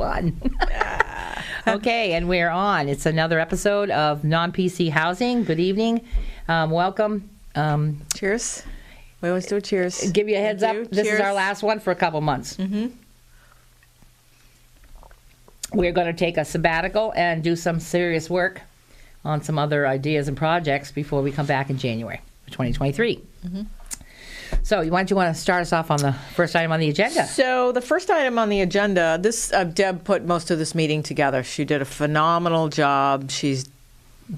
fun. Okay, and we're on. It's another episode of Non-PC Housing. Good evening. Welcome. Cheers. We always do a cheers. Give you a heads up. This Cheers. is our last one for a couple months. Mm-hmm. We're going to take a sabbatical and do some serious work on some other ideas and projects before we come back in January 2023. Mm-hmm. So why don't you want to start us off on the first item on the agenda? So the first item on the agenda, this Deb put most of this meeting together. She did a phenomenal job. She's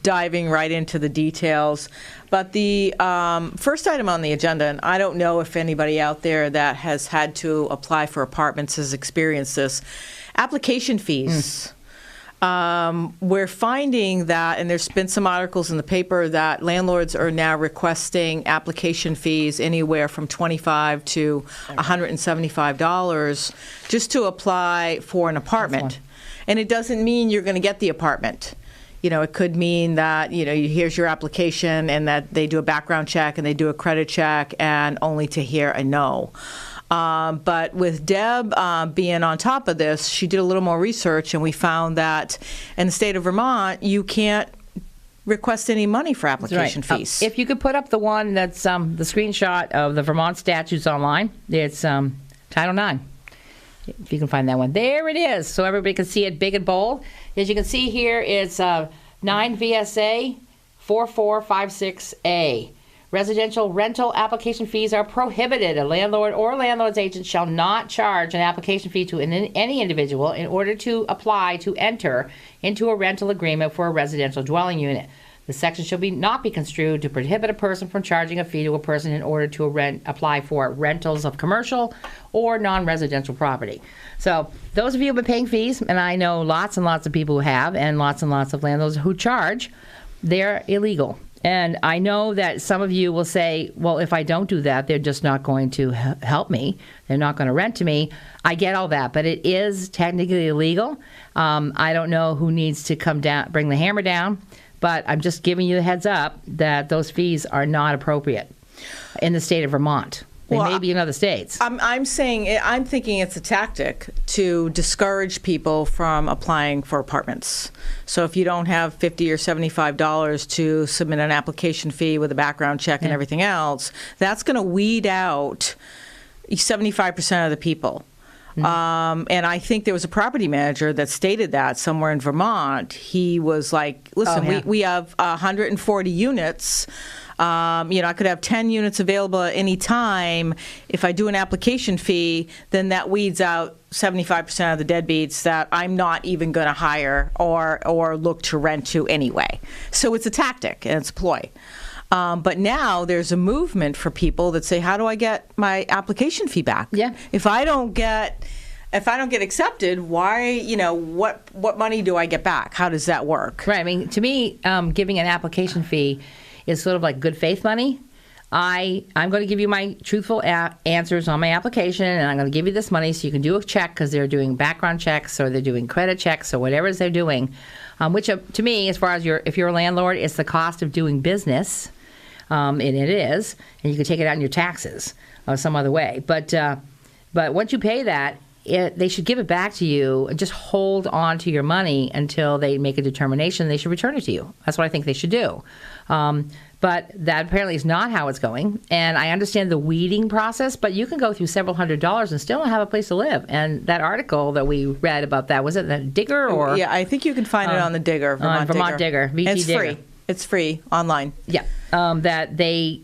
diving right into the details. But the first item on the agenda, and I don't know if anybody out there that has had to apply for apartments has experienced this, application fees. We're finding that, and there's been some articles in the paper, that landlords are now requesting application fees anywhere from $25 to $175 just to apply for an apartment. And it doesn't mean you're going to get the apartment. You know, it could mean that, you know, here's your application and that they do a background check and they do a credit check and only to hear a no. But with Deb being on top of this, she did a little more research, and we found that in the state of Vermont, you can't request any money for application fees. If you could put up the one that's the screenshot of the Vermont statutes online, it's Title IX. If you can find that one. There it is, so everybody can see it big and bold. As you can see here, it's 9 VSA 4456A. Residential rental application fees are prohibited. A landlord or landlord's agent shall not charge an application fee to any individual in order to apply to enter into a rental agreement for a residential dwelling unit. The section shall not be construed to prohibit a person from charging a fee to a person in order to apply for rentals of commercial or non-residential property. So those of you who have been paying fees, and I know lots and lots of people who have, and lots of landlords who charge, they're illegal. And I know that some of you will say, well, if I don't do that, they're just not going to help me. They're not going to rent to me. I get all that, but it is technically illegal. I don't know who needs to come down, bring the hammer down, but I'm just giving you a heads up that those fees are not appropriate in the state of Vermont. They may be in other states. I'm thinking it's a tactic to discourage people from applying for apartments. So if you don't have $50 or $75 to submit an application fee with a background check and everything else, that's going to weed out 75% of the people. And I think there was a property manager that stated that somewhere in Vermont. He was like, listen, we have 140 units. I could have 10 units available at any time. If I do an application fee, then that weeds out 75% of the deadbeats that I'm not even going to hire or look to rent to anyway. So it's a tactic and it's a ploy. But now there's a movement for people that say, how do I get my application fee back? Yeah. If I don't get accepted, why, what money do I get back? How does that work? Right. I mean, to me, giving an application fee is sort of like good faith money. I'm going to give you my truthful answers on my application, and I'm going to give you this money so you can do a check, because they're doing background checks or they're doing credit checks or whatever it is they're doing, which to me, as far as if you're a landlord, it's the cost of doing business, and it is, and you can take it out in your taxes or some other way. But once you pay that, they should give it back to you and just hold on to your money until they make a determination they should return it to you. That's what I think they should do. But that apparently is not how it's going. And I understand the weeding process, but you can go through several $100s and still not have a place to live. And that article that we read about that, was it the Digger? Or yeah, I think you can find it on the Digger, Vermont Digger. VT it's Digger. free. It's free online. Yeah, that they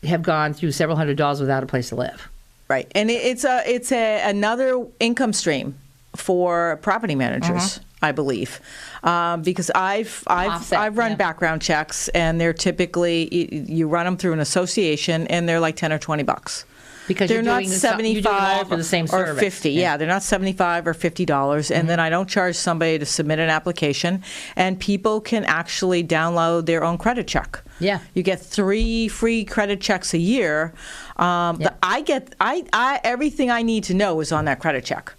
have gone through several $100s without a place to live. Right, and it's another income stream for property managers, I believe, because I've run background checks, and they're typically, you run them through an association, and they're like $10 or $20. Because they're you're not doing 75 for the same or service. 50. Yeah, they're not $75 or $50, and then I don't charge somebody to submit an application, and people can actually download their own credit check. Yeah, you get 3 free credit checks a year. I everything I need to know is on that credit check.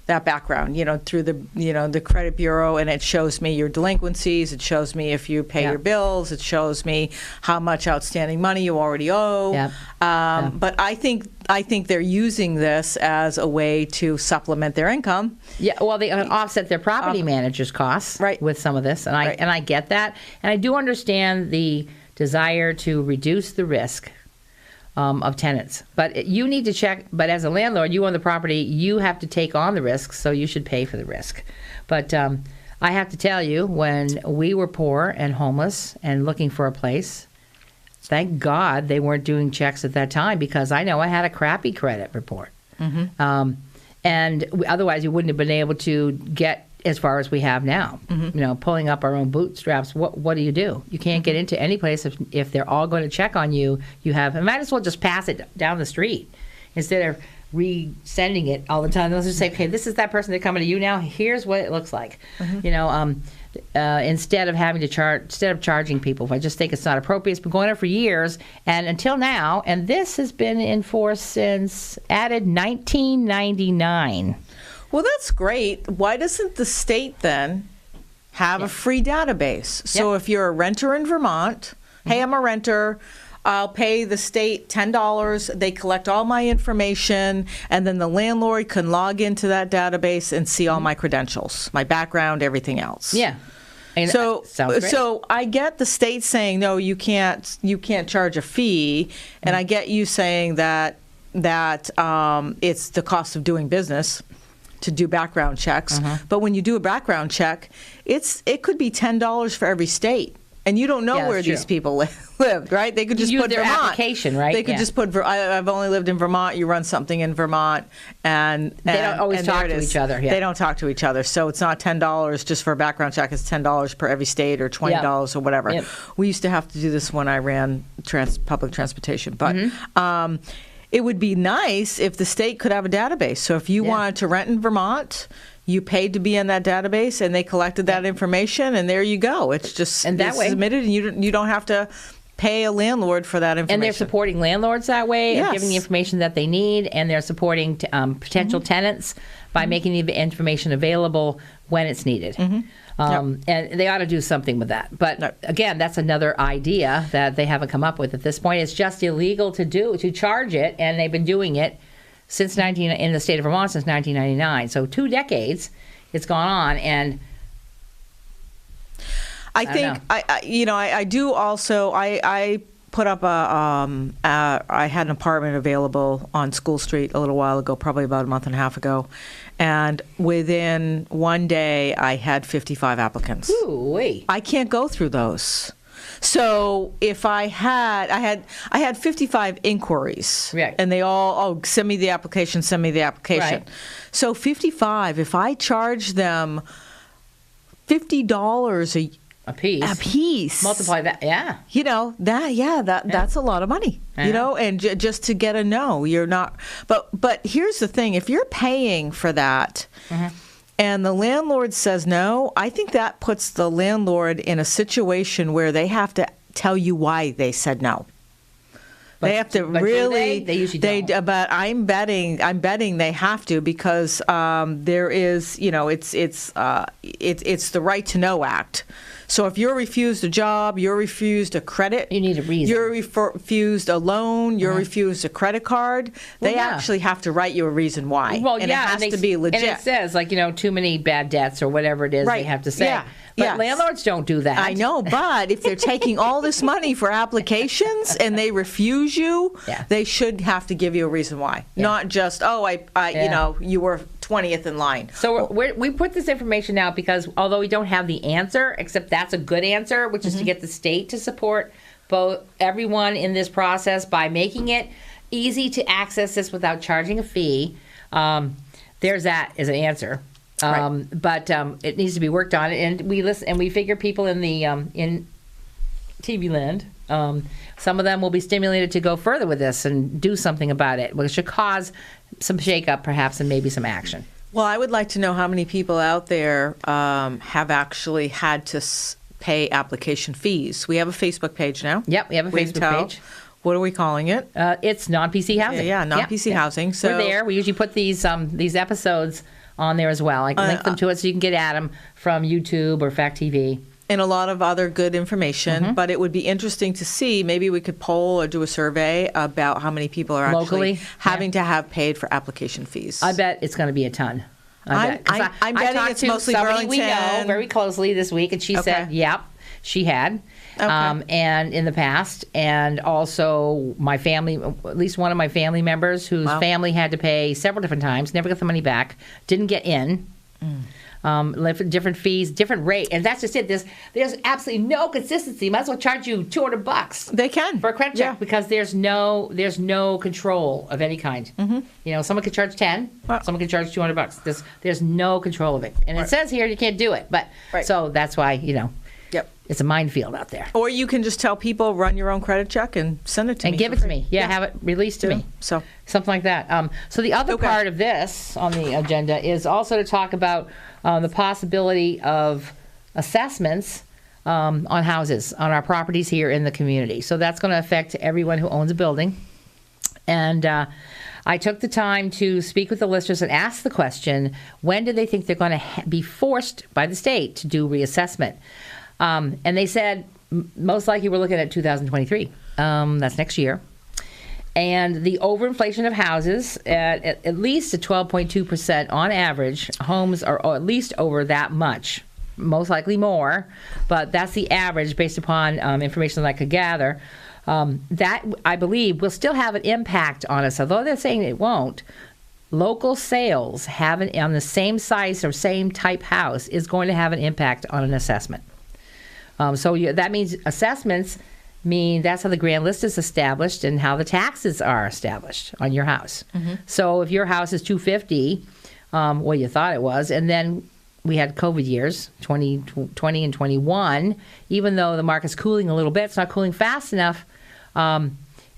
that background, through the credit bureau, and it shows me your delinquencies. It shows me if you pay Yeah. your bills. It shows me how much outstanding money you already owe. Yeah. But I think they're using this as a way to supplement their income. Yeah, well, they offset their property managers' costs Right. with some of this, and Right. I get that, and I do understand the desire to reduce the risk of tenants. But you need to check. But as a landlord, you own the property. You have to take on the risk, so you should pay for the risk. But I have to tell you, when we were poor and homeless and looking for a place, thank God they weren't doing checks at that time, because I know I had a crappy credit report. And otherwise, we wouldn't have been able to get as far as we have now. Pulling up our own bootstraps. What do? You can't get into any place if they're all going to check on you. You might as well just pass it down the street instead of resending it all the time. Let's just say, okay, this is that person that's coming to you now. Here's what it looks like. Instead of charging people, I just think it's not appropriate. It's been going on for years, and until now, and this has been in force since added 1999. Well, that's great. Why doesn't the state then have a free database? So if you're a renter in Vermont, hey, I'm a renter, I'll pay the state $10. They collect all my information, and then the landlord can log into that database and see all my credentials, my background, everything else. Yeah. And So, sounds great. so I get the state saying no, you can't charge a fee, and I get you saying that it's the cost of doing business to do background checks. But when you do a background check, it could be $10 for every state. And you don't know Yeah, where that's these true. people live, right? They could just use put their Vermont. application, right? They could Yeah. just put, I've only lived in Vermont, you run something in Vermont, and They don't always and there talk it to is. each other, yeah. They don't talk to each other. So it's not $10 just for a background check, it's $10 per every state or $20 or whatever. Yep. We used to have to do this when I ran public transportation. But Mm-hmm. it would be nice if the state could have a database. So if you Yeah. wanted to rent in Vermont, you paid to be in that database, and they collected that information, and there you go. It's just And that it's way- submitted, and you don't have to pay a landlord for that information. And they're supporting landlords that way, and Yes. giving the information that they need, and they're supporting potential tenants by making the information available when it's needed. And they ought to do something with that. But Yep. again, that's another idea that they haven't come up with at this point. It's just illegal to charge it, and they've been doing it in the state of Vermont since 1999. So 2 decades it's gone on, and I don't think I do also I put up I had an apartment available on School Street a little while ago, probably about a month and a half ago, and within one day I had 55 applicants. ooh-wee. I can't go through those. So if I had 55 inquiries, Right. and they all, send me the application. Right. So 55, if I charge them $50 A piece. a piece, Multiply that, yeah. that's a lot of money, Yeah. and just to get a no, you're not. But here's the thing: if you're paying for that, and the landlord says no, I think that puts the landlord in a situation where they have to tell you why they said no. They have to but do really. they? They usually don't. But I'm betting they have to, because there is, it's the Right to Know Act. So if you're refused a job, you're refused a credit. You need a reason. You're refused a loan. You're refused a credit card. They yeah. actually have to write you a reason why. Well, and yeah, it has and to be legit. And it says, too many bad debts or whatever it is they Right. have to say. Yeah. But Yes. landlords don't do that. I know, but if they're taking all this money for applications and they refuse you, Yeah. they should have to give you a reason why. Not just, Yeah. you were 20th in line. So we put this information out because although we don't have the answer, except that's a good answer, which is to get the state to support both everyone in this process by making it easy to access this without charging a fee. There's that as an answer. But it needs to be worked on, and we listen, and we figure people in the in TV land, some of them will be stimulated to go further with this and do something about it, which should cause some shakeup, perhaps, and maybe some action. Well, I would like to know how many people out there have actually had to pay application fees. We have a Facebook page now. Yep, we have a We can Facebook tell. page. What are we calling it? It's non-PC housing. Yeah, non-PC housing. So we're there. We usually put these episodes on there as well. I can link them to it so you can get at them from YouTube or Fact TV. And a lot of other good information, Mm-hmm. but it would be interesting to see, maybe we could poll or do a survey about how many people are actually Locally, having to have paid for application fees. I bet it's going to be a ton. I bet. 'Cause I'm betting talked it's to mostly somebody we know Burlington. very closely this week, and she said, Okay. yep, she had. Okay. And in the past, and also my family, at least one of my family members whose Wow. family had to pay several different times, never got the money back, didn't get in. Different fees, different rate, and that's just it. There's absolutely no consistency. Might as well charge you $200 They can. for a credit check Yeah. because there's no control of any kind. Mm-hmm. You know, someone could charge 10, Well- someone could charge $200. There's no control of it, and it Right. says here you can't do it. But Right. so that's why Yep. it's a minefield out there. Or you can just tell people, run your own credit check and send it to me. And give for it to free. me. Yeah, have it released to me. So, Something like that. So the other Okay. part of this on the agenda is also to talk about the possibility of assessments on houses, on our properties here in the community. So that's going to affect everyone who owns a building. And I took the time to speak with the listers and ask the question, when do they think they're going to be forced by the state to do reassessment? And they said, most likely we're looking at 2023. That's next year. And the overinflation of houses at least at 12.2% on average, homes are at least over that much, most likely more, but that's the average based upon information that I could gather. That, I believe, will still have an impact on us, although they're saying it won't. Local sales on the same size or same type house is going to have an impact on an assessment. That means assessments mean that's how the grand list is established and how the taxes are established on your house. So if your house is $250, well, you thought it was, and then we had COVID years, 2020 and 21, even though the market's cooling a little bit, it's not cooling fast enough. It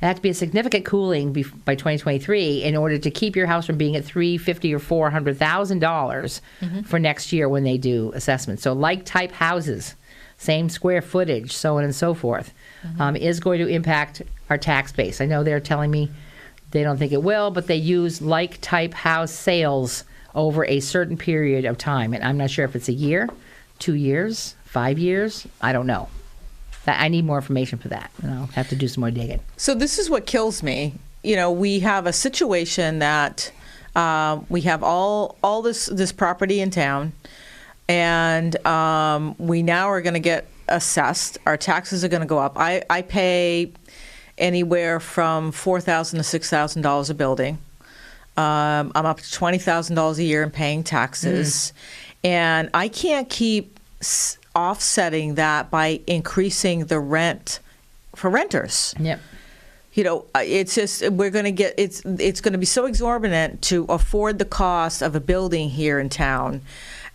had to be a significant cooling by 2023 in order to keep your house from being at $350,000 or $400,000 for next year when they do assessments. So like type houses, same square footage, so on and so forth, is going to impact our tax base. I know they're telling me they don't think it will, but they use like type house sales over a certain period of time. And I'm not sure if it's a year, 2 years, 5 years. I don't know. I need more information for that, and I'll have to do some more digging. So this is what kills me. You know, we have a situation that we have all this property in town, and we now are going to get assessed. Our taxes are going to go up. I pay anywhere from $4,000 to $6,000 a building. I'm up to $20,000 a year in paying taxes, and I can't keep offsetting that by increasing the rent for renters. Yep. You know, it's just we're going to get it's going to be so exorbitant to afford the cost of a building here in town.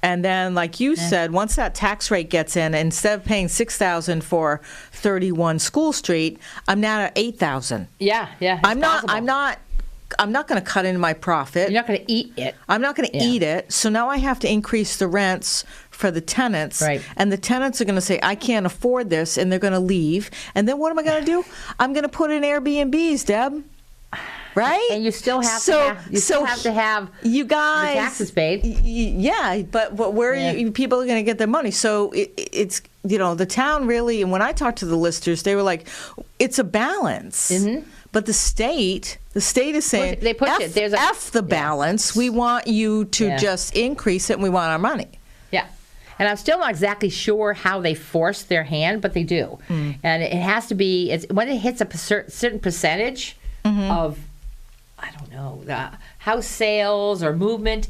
And then, like you said, once that tax rate gets in, instead of paying $6,000 for 31 School Street, I'm now at $8,000. Yeah, it's I'm not going to cut into my profit. You're not going to eat it. I'm not going to eat it. So now I have to increase the rents for the tenants. Right. And the tenants are going to say, I can't afford this, and they're going to leave. And then what am I going to do? I'm going to put in Airbnbs, Deb. Right? And you still have to have you guys, the taxes paid. Yeah, but where are people are going to get their money? So it's, you know, the town really, and when I talked to the listers, they were like, it's a balance. Mm-hmm. But the state is saying, they push it. There's F the balance. We want you to just increase it, and we want our money. Yeah. And I'm still not exactly sure how they force their hand, but they do. And it has to be, when it hits a certain percentage of, I don't know, house sales or movement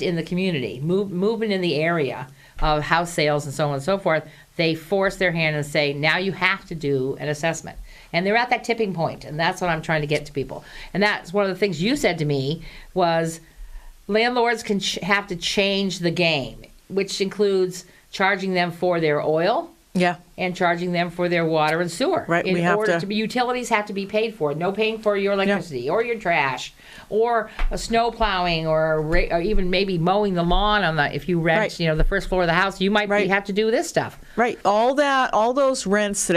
in the community, movement in the area of house sales and so on and so forth, they force their hand and say, now you have to do an assessment. And they're at that tipping point, and that's what I'm trying to get to people. And that's one of the things you said to me was landlords have to change the game, which includes charging them for their oil Yeah. and charging them for their water and sewer. Right, In we have order to- be, utilities have to be paid for. No paying for your electricity or your trash or a snow plowing or even maybe mowing the lawn on the, if you rent, Right. the first floor of the house, you might Right. have to do this stuff. Right. All those rents that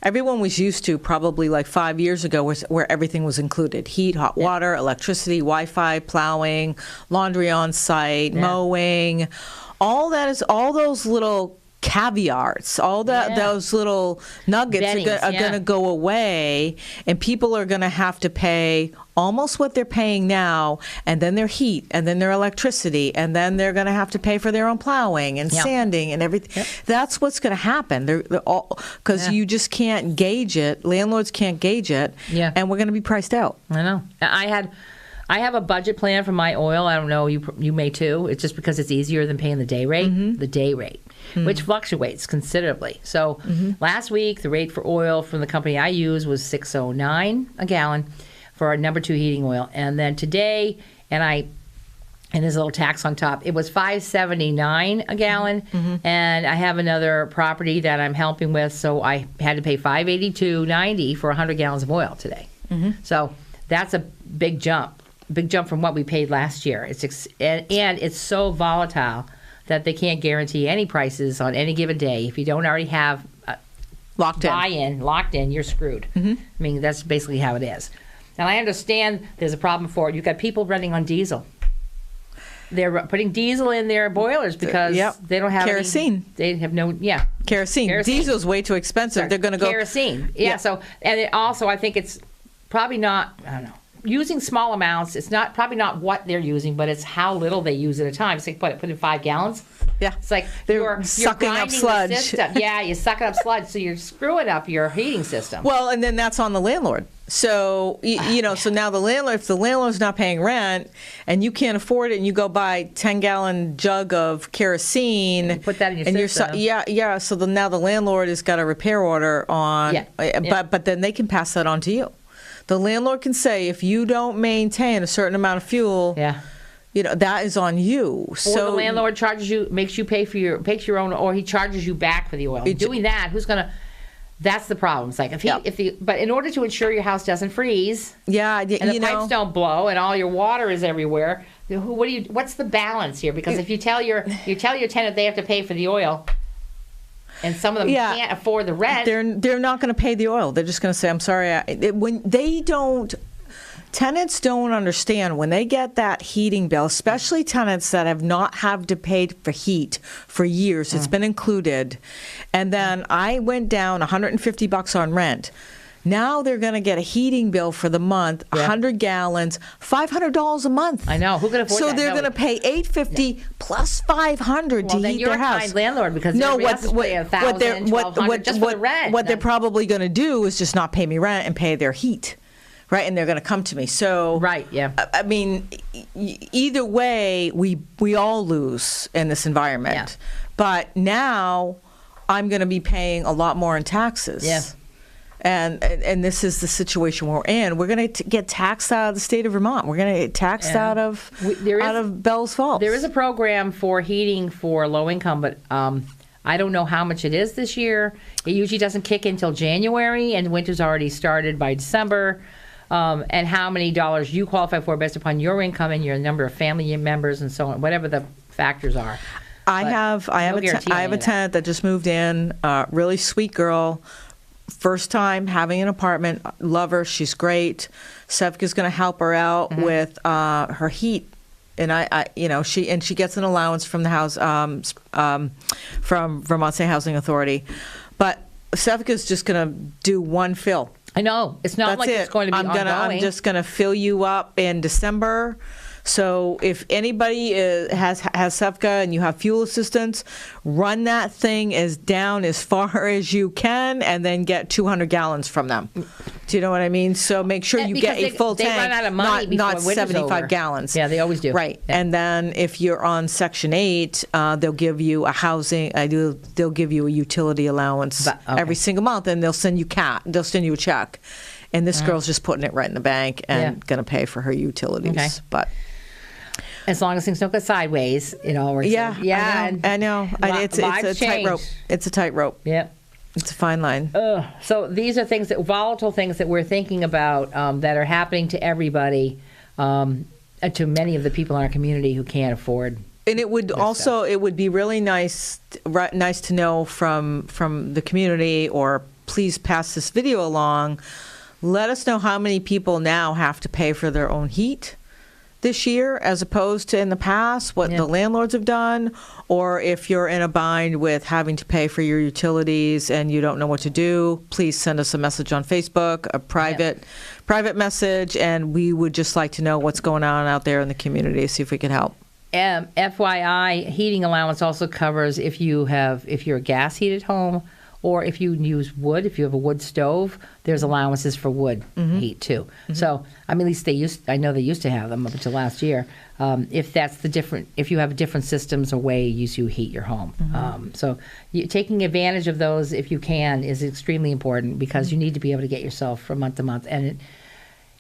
everyone was used to probably like 5 years ago was where everything was included. Heat, hot water, electricity, Wi-Fi, plowing, laundry on site, mowing. All those little caveats, those little nuggets Bennies, are going to go away, and people are going to have to pay almost what they're paying now, and then their heat, and then their electricity, and then they're going to have to pay for their own plowing and sanding and everything. Yep. That's what's going to happen. They're all, because you just can't gauge it. Landlords can't gauge it, and we're going to be priced out. I know. I have a budget plan for my oil. I don't know, you may too. It's just because it's easier than paying the day rate. The day rate, which fluctuates considerably. So last week, the rate for oil from the company I use was $6.09 a gallon for our number 2 heating oil. And then today, and there's a little tax on top, it was $5.79 a gallon. And I have another property that I'm helping with, so I had to pay $5.82.90 for 100 gallons of oil today. So that's a big jump from what we paid last year. And it's so volatile that they can't guarantee any prices on any given day. If you don't already have locked in, you're screwed. I mean, that's basically how it is. And I understand there's a problem for it. You've got people running on diesel. They're putting diesel in their boilers because they don't have kerosene. They have no Kerosene. Diesel's way too expensive. Sorry, They're going to go kerosene. So, and it also, I think it's probably not. I don't know. Using small amounts, it's probably not what they're using, but it's how little they use at a time. It's like, put in 5 gallons. Yeah. It's like They're sucking you're up grinding sludge. the system. Yeah, you're sucking up sludge, so you're screwing up your heating system. Well, and then that's on the landlord. So, so now if the landlord's not paying rent and you can't afford it and you go buy 10-gallon jug of kerosene. You put that in your and system. So now the landlord has got a repair order on, but then they can pass that on to you. The landlord can say, if you don't maintain a certain amount of fuel, that is on you. Or So the landlord makes you pay for your own, or he charges you back for the oil. Doing that, who's gonna? That's the problem. It's like but in order to ensure your house doesn't freeze, and the pipes don't blow, and all your water is everywhere. What's the balance here? Because if you tell your tenant they have to pay for the oil, and some of them can't afford the rent, they're not going to pay the oil. They're just going to say, "I'm sorry." Tenants don't understand when they get that heating bill, especially tenants that have not had to pay for heat for years. It's been included. And then I went down $150 on rent. Now they're going to get a heating bill for the month, 100 gallons, $500 a month. I know. Who can afford that? So they're going to pay $850 plus $500 to heat their house. Well, then you're a kind landlord because everybody else is paying $1,000, $1,200 just for the rent. What they're probably going to do is just not pay me rent and pay their heat. Right, and they're going to come to me. So, I mean, either way, we all lose in this environment. Yeah. But now, I'm going to be paying a lot more in taxes. Yeah. And this is the situation we're in. We're going to get taxed out of the state of Vermont. We're going to get taxed out of Bells Falls. There is a program for heating for low income, but I don't know how much it is this year. It usually doesn't kick in until January, and winter's already started by December. And how many dollars you qualify for based upon your income and your number of family members and so on, whatever the factors are. I have a tenant that just moved in, really sweet girl, first time having an apartment, love her, she's great. Sevka's going to help her out with her heat. And she gets an allowance from the house from Vermont State Housing Authority, but Sevka's just going to do one fill. I know. It's not like it's going to be ongoing. I'm just going to fill you up in December. So if anybody has Sevka and you have fuel assistance, run that thing down as far as you can and then get 200 gallons from them. Do you know what I mean? So make sure you get a full tank. They run out of money not before winter's 75 over. gallons. Yeah, they always do. Right. Yeah. And then if you're on Section 8, they'll give you a housing, they'll give you a utility allowance every single month, and they'll send you a check. And this girl's just putting it right in the bank and going to pay for her utilities. Okay. But As long as things don't go sideways, we're Yeah, yeah, I know. It's a lives tightrope. change. It's a tightrope. Yep. It's a fine line. So these are volatile things that we're thinking about that are happening to everybody, to many of the people in our community who can't afford. And it would also it would be really nice to know from the community, or please pass this video along. Let us know how many people now have to pay for their own heat this year, as opposed to in the past, what the landlords have done, or if you're in a bind with having to pay for your utilities and you don't know what to do, please send us a message on Facebook, a private message, and we would just like to know what's going on out there in the community, see if we can help. FYI, heating allowance also covers if you're a gas heated home, or if you use wood. If you have a wood stove, there's allowances for wood heat too. So, at least I know they used to have them up until last year. If you have different systems or ways you heat your home. So, taking advantage of those if you can is extremely important, because you need to be able to get yourself from month to month, and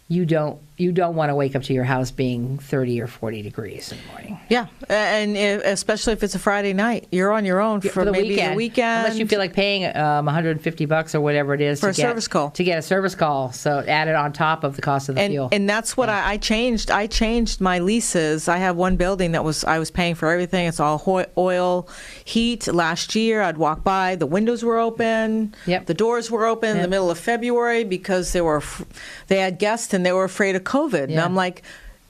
you don't want to wake up to your house being 30 or 40 degrees in the morning. Yeah, and especially if it's a Friday night, you're on your own for maybe the weekend. Unless you feel like paying $150 or whatever it is for a service call. To get a service call, so add it on top of the cost of the fuel. And that's what I changed. I changed my leases. I have one building that I was paying for everything. It's all oil, heat. Last year, I'd walk by, the windows were open, the doors were open in the middle of February because they had guests and they were afraid of COVID. And I'm like,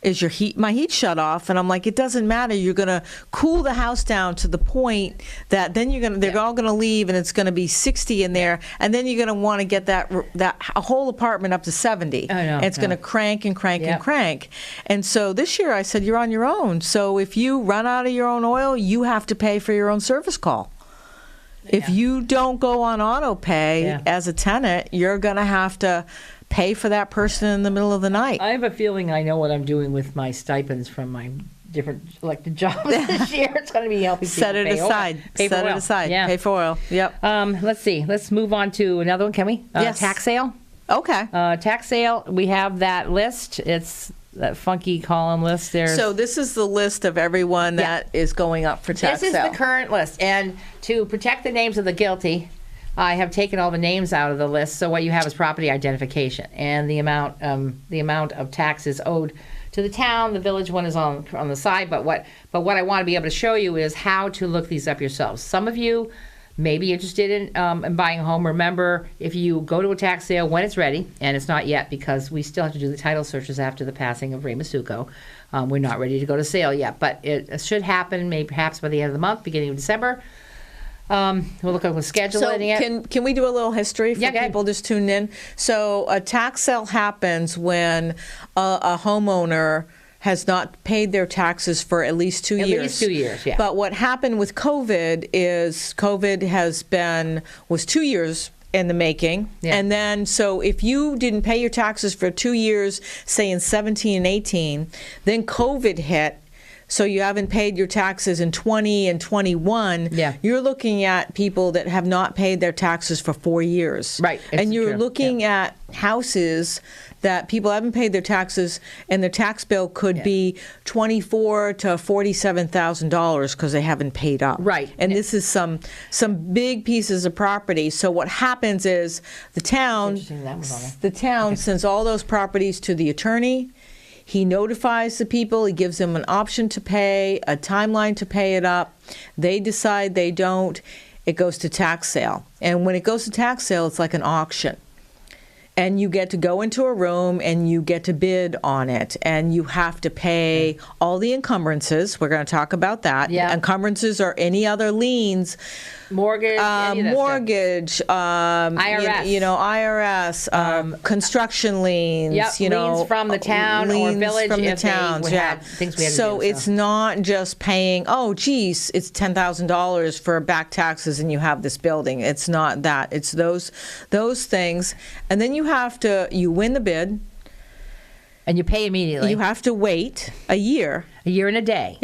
is my heat shut off? And I'm like, it doesn't matter. You're going to cool the house down to the point that then they're all going to leave, and it's going to be 60 in there, and then you're going to want to get that whole apartment up to 70. And it's going to crank and crank and crank. And so this year I said, you're on your own. So if you run out of your own oil, you have to pay for your own service call. If you don't go on auto pay as a tenant, you're going to have to pay for that person in the middle of the night. I have a feeling I know what I'm doing with my stipends from my different elected jobs this year. It's going to be helping Set it aside. Set it aside. Pay for oil. Yep. Let's see. Let's move on to another one, can we? Yes. Tax sale. Okay. Tax sale. We have that list. It's that funky column list there. So this is the list of everyone that is going up for tax sale. This is the current list. And to protect the names of the guilty, I have taken all the names out of the list. So what you have is property identification and the amount of taxes owed to the town. The village one is on the side. But what I want to be able to show you is how to look these up yourselves. Some of you may be interested in buying a home. Remember, if you go to a tax sale when it's ready, and it's not yet because we still have to do the title searches after the passing of Ray Masuko. We're not ready to go to sale yet, but it should happen perhaps by the end of the month, beginning of December. We'll look at the schedule. So can we do a little history for people just tuned in? So a tax sale happens when a homeowner has not paid their taxes for at least 2 years. At least 2 years, yeah. But what happened with COVID is was 2 years in the making. Yeah. And then, so if you didn't pay your taxes for 2 years, say in 17 and 18, then COVID hit, so you haven't paid your taxes in 20 and 21, you're looking at people that have not paid their taxes for 4 years. Right. And you're looking at houses that people haven't paid their taxes, and their tax bill could be $24,000 to $47,000 because they haven't paid up. Right. And this is some big pieces of property. So what happens is the town sends all those properties to the attorney. He notifies the people. He gives them an option to pay, a timeline to pay it up. They decide they don't. It goes to tax sale. And when it goes to tax sale, it's like an auction. And you get to go into a room and you get to bid on it. And you have to pay all the encumbrances. We're going to talk about that. Yeah. Encumbrances are any other liens. Mortgage, IRS, IRS, construction liens, liens from the town or village from if the towns, they had things we had to do. It's not just paying, it's $10,000 for back taxes and you have this building. It's not that. It's those things. And then you win the bid. And you pay immediately. You have to wait a year a year and a day.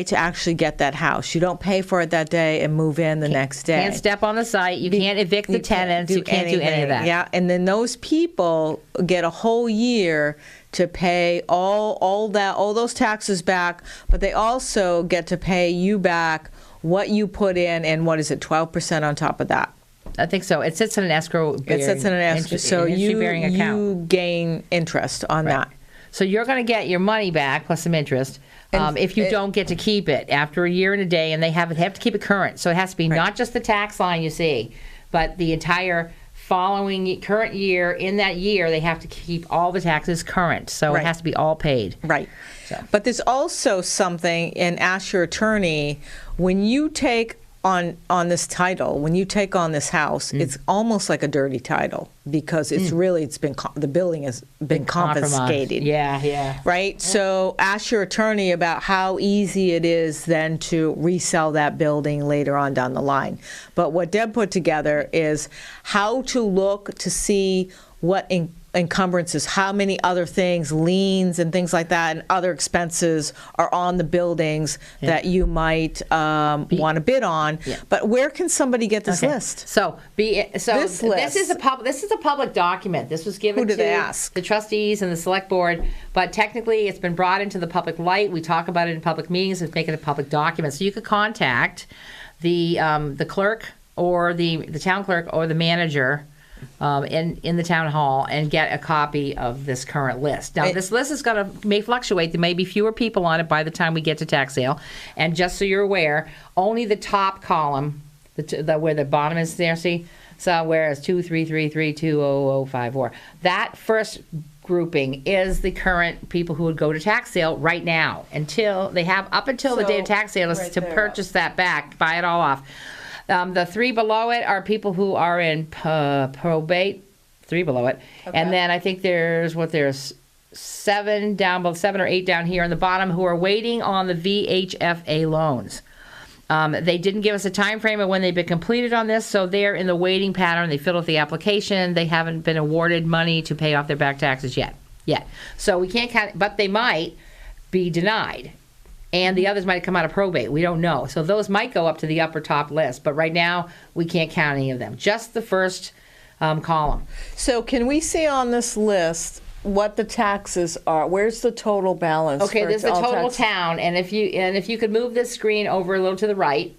to actually get that house. You don't pay for it that day and move in the next day. Can't step on the site. You can't evict the tenants. You can't do any of anything. that. Yeah, and then those people get a whole year to pay all those taxes back, but they also get to pay you back what you put in, and what is it, 12% on top of that? I think so. It sits in an escrow. It sits in an escrow, so you gain interest on that. So you're going to get your money back plus some interest if you don't get to keep it after a year and a day, and they have to keep it current. So it has to be not just the tax line you see, but the entire following current year. In that year, they have to keep all the taxes current. So it has to be all paid. Right. So. But there's also something, and ask your attorney, when you take on this title, when you take on this house, it's almost like a dirty title, because it's been the building has been confiscated. Yeah. Right? So ask your attorney about how easy it is then to resell that building later on down the line. But what Deb put together is how to look to see what encumbrances, how many other things, liens and things like that, and other expenses are on the buildings that you might want to bid on. Yeah. But where can somebody get this list? This is a public document. This was given to they ask? The trustees and the select board, but technically it's been brought into the public light. We talk about it in public meetings and make it a public document. So you could contact the clerk or the town clerk or the manager in the town hall and get a copy of this current list. Now, this list may fluctuate. There may be fewer people on it by the time we get to tax sale. And just so you're aware, only the top column, where the bottom is there, see? So whereas 233320054, that first grouping is the current people who would go to tax sale right now, until they have up until the day of tax sale to purchase that back, buy it all off. The three below it are people who are in probate, three below it. Okay. And then I think there's 7 or 8 down here on the bottom who are waiting on the VHFA loans. They didn't give us a time frame of when they've been completed on this, so they're in the waiting pattern. They filled out the application. They haven't been awarded money to pay off their back taxes yet. So we can't count, but they might be denied. And the others might come out of probate. We don't know. So those might go up to the upper top list. But right now, we can't count any of them. Just the first column. So can we see on this list what the taxes are? Where's the total balance? Okay, there's the total town. And if you could move this screen over a little to the right.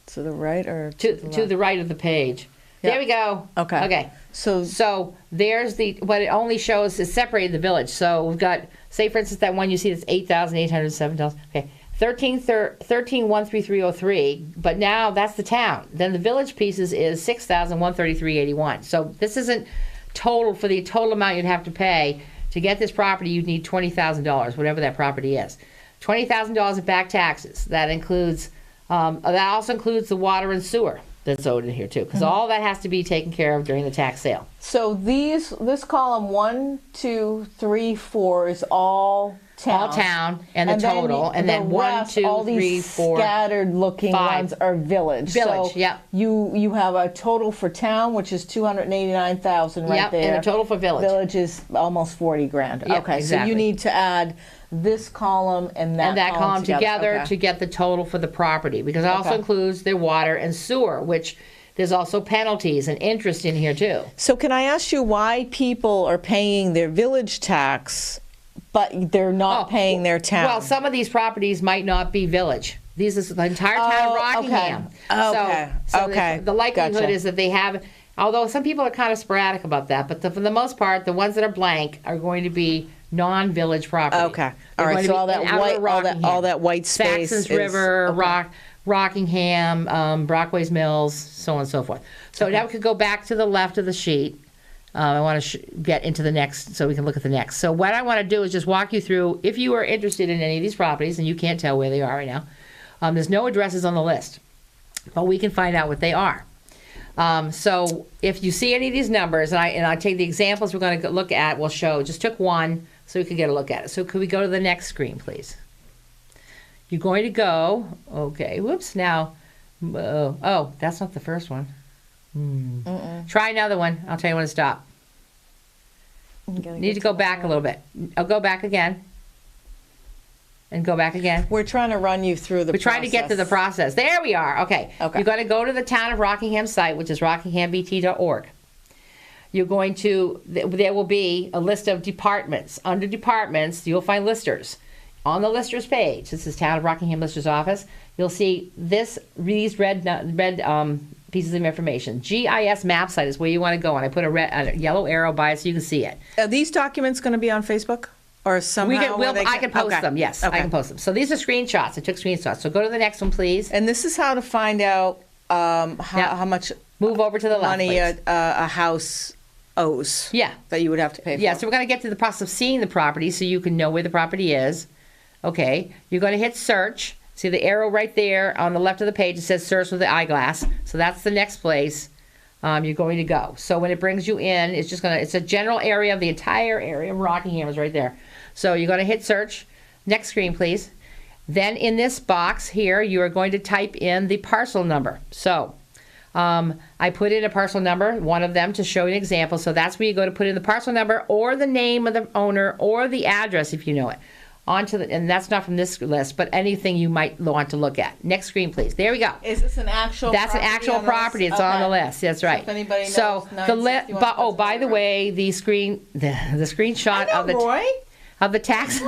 To the right or to the right of the page. Yep. There we go. Okay. So there's what it only shows is separated the village. So we've got, say for instance, that one you see that's $8,807. Okay, 13,133.03. But now that's the town. Then the village pieces is $6,133.81. So this isn't total for the total amount you'd have to pay to get this property. You'd need $20,000, whatever that property is. $20,000 in back taxes. That includes. That also includes the water and sewer that's owed in here too, because all that has to be taken care of during the tax sale. So this column 1, 2, 3, 4 is all town. All town and the total, and then 1, 2, 3, 4, scattered looking 5. ones are village. Village, so you have a total for town, which is $289,000 right there. And the total for village. Village is almost $40,000. Yep, okay, exactly. So you need to add this column and that column together to get the total for the property, because it also includes their water and sewer, which there's also penalties and interest in here too. So can I ask you why people are paying their village tax but they're not paying their town? Well, some of these properties might not be village. These is the entire town of Rockingham. Okay. The likelihood is that they have, although some people are kind of sporadic about that, but for the most part, the ones that are blank are going to be non-village property. Okay. All right. So all that white space Saxon's River, Rockingham, Brockway's Mills, so on and so forth. So now we could go back to the left of the sheet. I want to get into the next so we can look at the next. So what I want to do is just walk you through, if you are interested in any of these properties, and you can't tell where they are right now, there's no addresses on the list, but we can find out what they are. So if you see any of these numbers, and I take the examples we're going to look at, we'll show, just took one so we could get a look at it. So could we go to the next screen, please? You're going to go, okay, whoops, now, that's not the first one. Try another one. I'll tell you when to stop. Need to go back a little bit. I'll go back again. And go back again. We're trying to run you through the We're trying to get to the process. There we are. Okay. Okay. You're going to go to the Town of Rockingham site, which is rockinghambt.org. You're going to, there will be a list of departments. Under departments, you'll find listers. On the listers page, this is Town of Rockingham Listers Office, you'll see these red pieces of information. GIS map site is where you want to go, and I put a yellow arrow by it so you can see it. Are these documents going to be on Facebook? Or somehow I can post okay. them, yes. Okay. I can post them. So these are screenshots. I took screenshots. So go to the next one, please. And this is how to find out how much Move over to the left, money please. a house owes. Yeah. That you would have to pay for. Yeah, so we're going to get to the process of seeing the property so you can know where the property is. Okay, you're going to hit search. See the arrow right there on the left of the page? It says search with the eyeglass. So that's the next place you're going to go. So when it brings you in, it's a general area of the entire area of Rockingham is right there. So you're going to hit search. Next screen, please. Then in this box here, you are going to type in the parcel number. So I put in a parcel number, one of them, to show you an example. So that's where you go to put in the parcel number or the name of the owner or the address if you know it. And that's not from this list, but anything you might want to look at. Next screen, please. There we go. Is this an actual That's an actual property. It's on the list. That's right. if anybody knows, so the list. Oh, by the way, the screenshot of the tax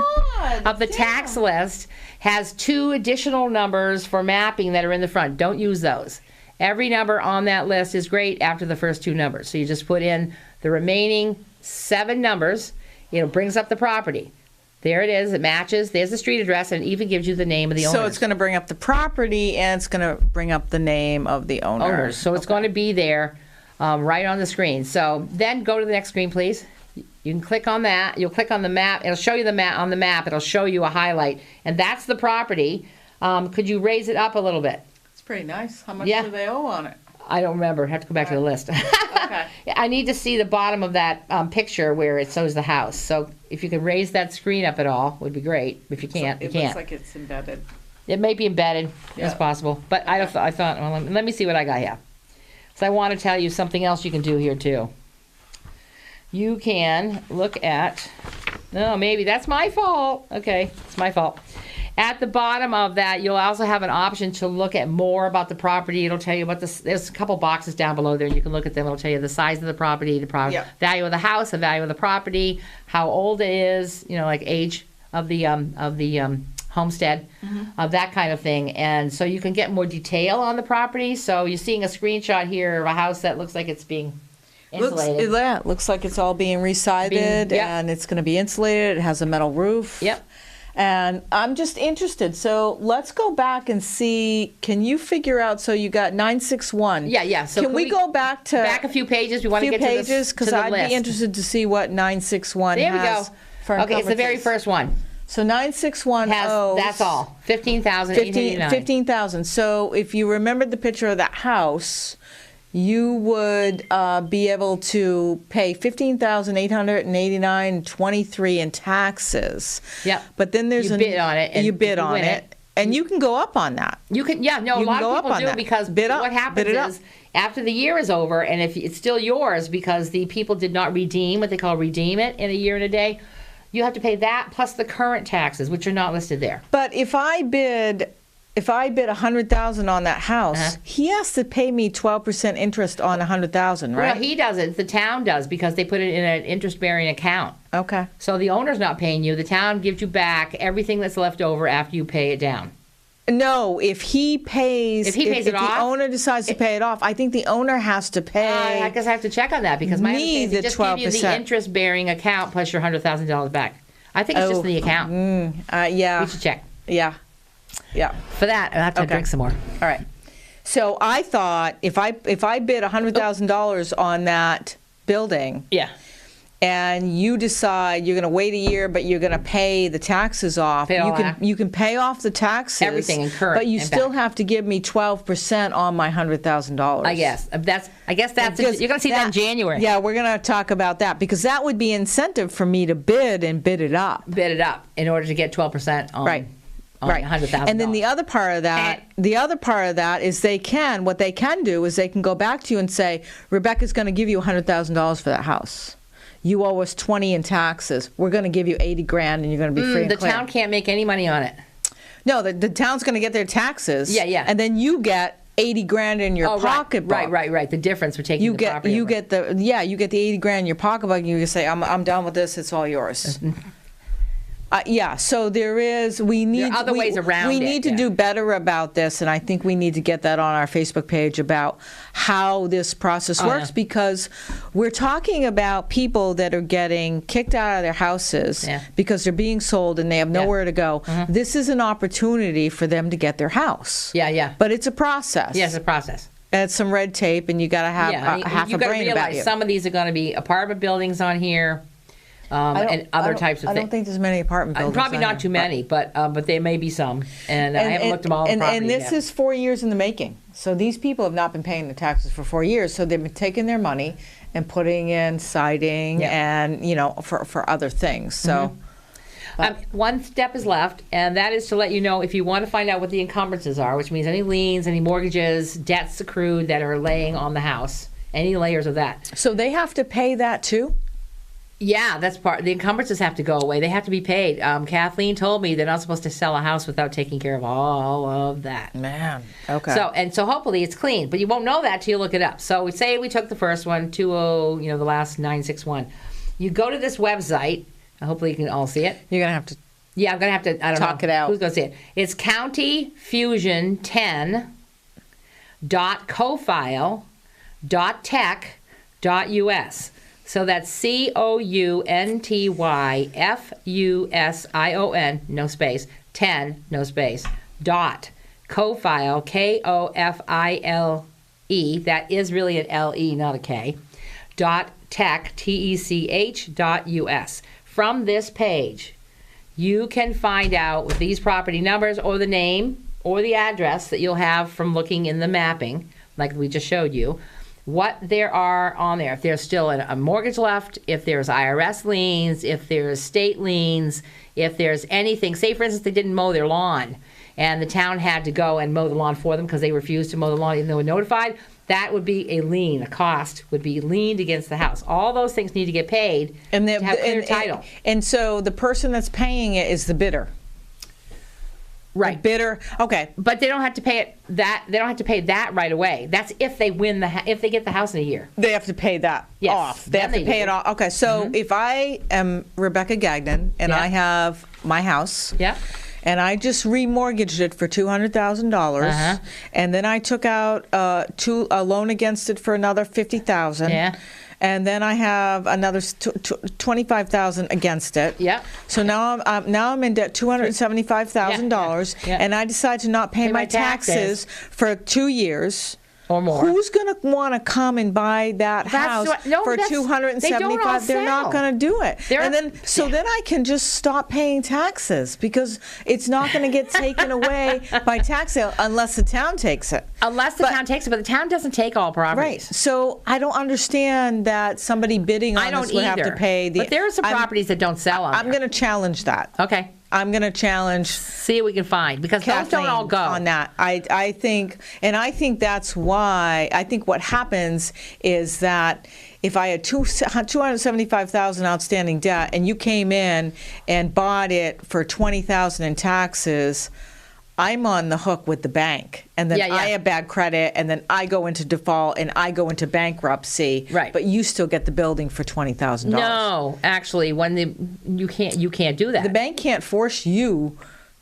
tax list has 2 additional numbers for mapping that are in the front. Don't use those. Every number on that list is great after the first 2 numbers. So you just put in the remaining 7 numbers. It brings up the property. There it is. It matches. There's the street address, and it even gives you the name of the owner. So it's going to bring up the property, and it's going to bring up the name of the owner. Owners. So it's going to be there right on the screen. So then go to the next screen, please. You can click on that. You'll click on the map. It'll show you the map. On the map, it'll show you a highlight, and that's the property. Could you raise it up a little bit? It's pretty nice. How much Yeah. do they owe on it? I don't remember. I have to go back to the list. Okay. I need to see the bottom of that picture where it shows the house. So if you could raise that screen up at all, would be great. If you can't, you It can't. looks like it's embedded. It may be embedded. It's Yeah. possible. But I thought, well, let me see what I got here. So I want to tell you something else you can do here too. You can look at, no, maybe that's my fault. Okay, it's my fault. At the bottom of that, you'll also have an option to look at more about the property. It'll tell you about this. There's a couple boxes down below there. You can look at them. It'll tell you the size of the property, Yeah. value of the house, the value of the property, how old it is, like age of the homestead, that kind of thing. And so you can get more detail on the property. So you're seeing a screenshot here of a house that looks like it's being insulated. Looks like it's all being resided, Yep. and it's going to be insulated. It has a metal roof. Yep. And I'm just interested. So let's go back and see. Can you figure out? So you got 961. Yeah. So can we go back to back a few pages? We want to few get pages to because the I'd list. be interested to see what 961 There we has. go. For Okay, it's the very encumbrances. first one. So 961 owes That's all. 15,889. 15,000. So if you remembered the picture of that house, you would be able to pay $15,889.23 in taxes. Yep. But then there's You bid on it, and you bid if you on win it, and you can go up on that. You can, a You can lot go of up people on do that. because Bid up, what happens bid it up. is after the year is over, and if it's still yours because the people did not redeem what they call redeem it in a year and a day, you have to pay that plus the current taxes, which are not listed there. But if I bid $100,000 on that house, Uh-huh. he has to pay me 12% interest on $100,000, right? Well, he doesn't. The town does because they put it in an interest-bearing account. Okay. So the owner's not paying you. The town gives you back everything that's left over after you pay it down. No, if he pays, If he pays it the off? owner decides to pay it off, I think the owner has to pay. I guess I have to check on that because my Me, understanding is they the just give you the 12%. interest-bearing account plus your $100,000 back. I think it's just in the account. Yeah, We should check. yeah. For that, I'll have to Okay. drink some more. All right. So I thought if I bid $100,000 on that building, Yeah. and you decide you're going to wait a year, but you're going to pay the taxes off, Pay it all you can back. you can pay off the taxes, Everything and current but you and still back. have to give me 12% on my $100,000. I guess that's. Because You're going to see that in January. Yeah, we're going to talk about that because that would be incentive for me to bid and bid it up. Bid it up in order to get 12% on Right. on Right. $100,000. And then the other part of that, is what they can do is they can go back to you and say, Rebecca's going to give you $100,000 for that house. you owe us 20 in taxes. We're going to give you 80 grand and you're going to be free and The clear. town can't make any money on it. No, the town's going to get their taxes. Yeah, yeah. And then you get 80 grand in your Oh, pocketbook. right. The difference we're taking You the get property you over. get the you get the 80 grand in your pocketbook and you can say I'm done with this, it's all yours. Yeah, so we need are other ways around we it, need to yeah. do better about this, and I think we need to get that on our Facebook page about how this process works, yeah. because we're talking about people that are getting kicked out of their houses Yeah. because they're being sold and they have nowhere to go. This is an opportunity for them to get their house. Yeah. But it's a process. Yes, a process. And it's some red tape, and you got to have half you a got to brain realize about you. some of these are going to be apartment buildings on here, and other types of I things. don't think there's many apartment buildings. Probably on not here, too many, but there may be some, and I haven't looked them all. And this is 4 years in the making. So these people have not been paying the taxes for 4 years. So they've been taking their money and putting in siding Yeah. and for other things. So one step is left, and that is to let you know if you want to find out what the encumbrances are, which means any liens, any mortgages, debts accrued that are laying on the house, any layers of that. so they have to pay that too. Yeah, that's part. The encumbrances have to go away. They have to be paid. Kathleen told me they're not supposed to sell a house without taking care of all of that. Man, okay. So hopefully it's clean, but you won't know that till you look it up. So we say we took the first one, the last 961. You go to this website. Hopefully you can all see it. You're gonna have to. Yeah, I'm gonna have to. I don't Talk know. it out. Who's gonna see it? It's countyfusion10.cofile.tech.us. So that's COUNTYFUSION, no space, 10, no space, dot, cofile, KOFILE, that is really an LE, not a K, dot tech, TECH, dot US. From this page, you can find out with these property numbers or the name or the address that you'll have from looking in the mapping, like we just showed you, what there are on there. If there's still a mortgage left, if there's IRS liens, if there's state liens, if there's anything. Say, for instance, they didn't mow their lawn and the town had to go and mow the lawn for them because they refused to mow the lawn even though they were notified. That would be a lien. A cost would be liened against the house. All those things need to get paid And to have clear title. And so the person that's paying it is the bidder. Right. The bidder. Okay. But they don't have to pay it that. They don't have to pay that right away. That's if they win if they get the house in a year. They have to pay that Yes, off. They then have to they pay do. it off. Okay, so if I am Rebecca Gagnon and Yeah. I have my house, Yeah. and I just remortgaged it for $200,000, and then I took out a loan against it for another $50,000. Yeah. And then I have another $25,000 against it. Yeah. So now I'm in debt $275,000, Yeah. and I decide to not pay, Pay my my taxes. taxes for 2 years. Or more. Who's going to want to come and buy that house for they don't all $275,000? They're not sell. going to do it. They're- And then then I can just stop paying taxes because it's not going to get taken away by tax sale unless the town takes it. Unless the town takes it, but the town doesn't take all Right. properties. So I don't understand that somebody bidding on I don't this would either. have to pay the. But there are some properties that don't sell on I'm there. going to challenge that. Okay. I'm going to challenge See what we can find because those Kathleen don't all go. on that. I think that's why I think what happens is that if I had $275,000 outstanding debt and you came in and bought it for $20,000 in taxes, I'm on the hook with the bank, and then Yeah, yeah. I have bad credit, and then I go into default and I go into bankruptcy. Right. But you still get the building for $20,000. No, actually, you can't do that. The bank can't force you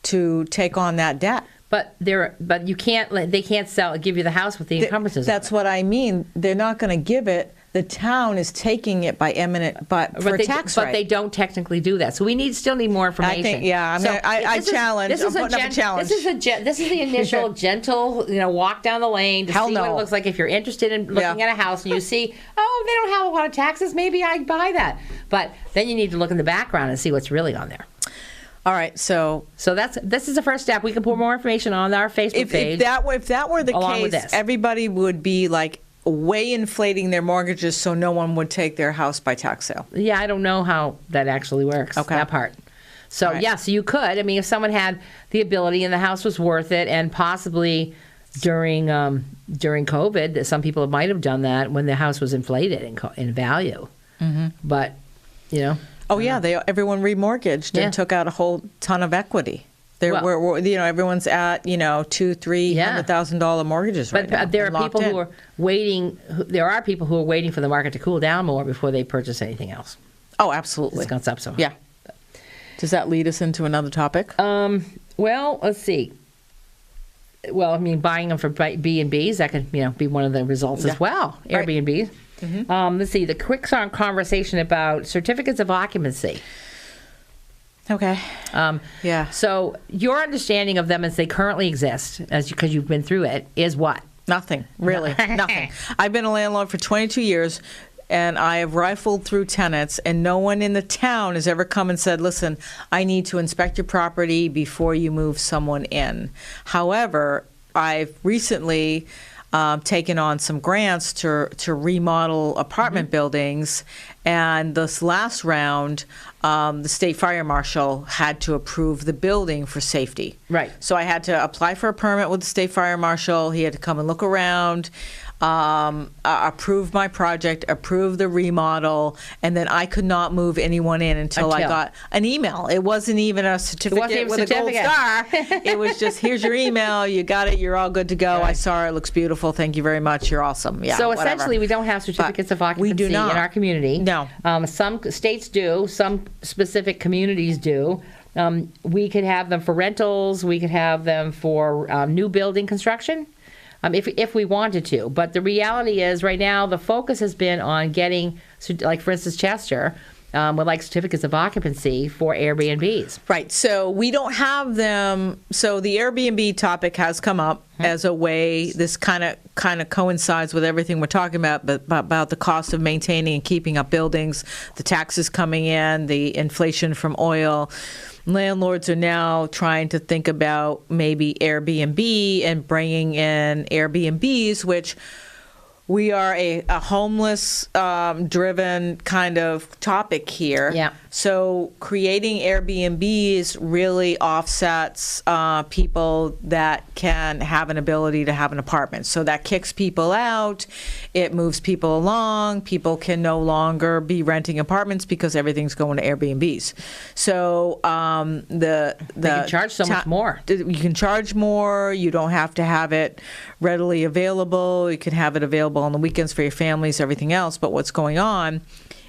to take on that debt. But you can't. They can't give you the house with the encumbrances. That's what I mean. They're not going to give it. The town is taking it by for tax but rate. they don't technically do that. So we still need more information. I think, yeah, I challenge. I'm putting up a challenge. This is the initial gentle, walk down the lane to Hell see what no. it looks like. If you're interested in looking at a house and you see, oh, they don't have a lot of taxes, maybe I'd buy that. But then you need to look in the background and see what's really on there. All right, so this is the first step. We can put more information on our Facebook page. if that were the along with case, this. everybody would be like way inflating their mortgages so no one would take their house by tax sale. Yeah, I don't know how that actually works. Okay. That part. So Right. yes, you could. I mean, if someone had the ability and the house was worth it, and possibly during COVID, that some people might have done that when the house was inflated in value. Mm-hmm. But you know. Oh yeah, everyone remortgaged Yeah. and took out a whole ton of equity. There Well- were everyone's at $200,000-$300,000 mortgages right now. But there are and locked people in. who are waiting. There are people who are waiting for the market to cool down more before they purchase anything else. Oh, absolutely. It's gone up so high. Yeah. Does that lead us into another topic? Well, let's see. Well, I mean, buying them for B&Bs, that could, be one of the results Yeah. as well. Right. Airbnbs. Let's see. The quick conversation about certificates of occupancy. Okay. Yeah. So your understanding of them as they currently exist, because you've been through it, is what? Nothing, really. Nothing. I've been a landlord for 22 years, and I have rifled through tenants, and no one in the town has ever come and said, listen, I need to inspect your property before you move someone in. However, I've recently taken on some grants to remodel apartment buildings, and this last round, the state fire marshal had to approve the building for safety. Right. So I had to apply for a permit with the state fire marshal. He had to come and look around, approve my project, approve the remodel, and then I could not move anyone in until I got an email. It wasn't even a certificate even with a gold certificate. star. It was just, here's your email, you got it, you're all good to go. I saw it, looks beautiful, thank you very much, you're awesome. Yeah, So whatever. essentially, we don't have certificates of occupancy we do not. in our community. No. Some states do. Some specific communities do. We could have them for rentals. We could have them for new building construction, if we wanted to. But the reality is, right now, the focus has been on getting, like for instance, Chester would like certificates of occupancy for Airbnbs. Right. So we don't have them. So the Airbnb topic has come up as a way. This kind of coincides with everything we're talking about, but about the cost of maintaining and keeping up buildings, the taxes coming in, the inflation from oil. Landlords are now trying to think about maybe Airbnb and bringing in Airbnbs, which we are a homeless driven kind of topic here. Yeah. So creating Airbnbs really offsets people that can have an ability to have an apartment. So that kicks people out. It moves people along. People can no longer be renting apartments because everything's going to Airbnbs. So they can charge so much more. You can charge more. You don't have to have it readily available. You can have it available on the weekends for your families, everything else. But what's going on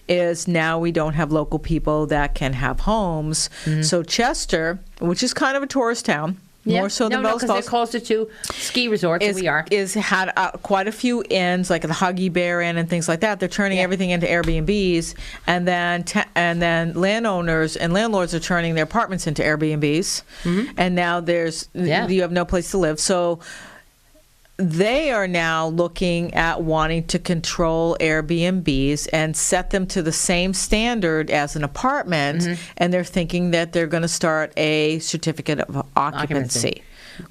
is now we don't have local people that can have homes. So Chester, which is kind of a tourist town, more so than Bellows because they're Falls, closer to ski resorts than we are. is had quite a few inns, like the Huggy Bear Inn and things like that. They're turning everything into Airbnbs, and then landowners and landlords are turning their apartments into Airbnbs, and now you have no place to live. So they are now looking at wanting to control Airbnbs and set them to the same standard as an apartment, and they're thinking that they're going to start a certificate of occupancy,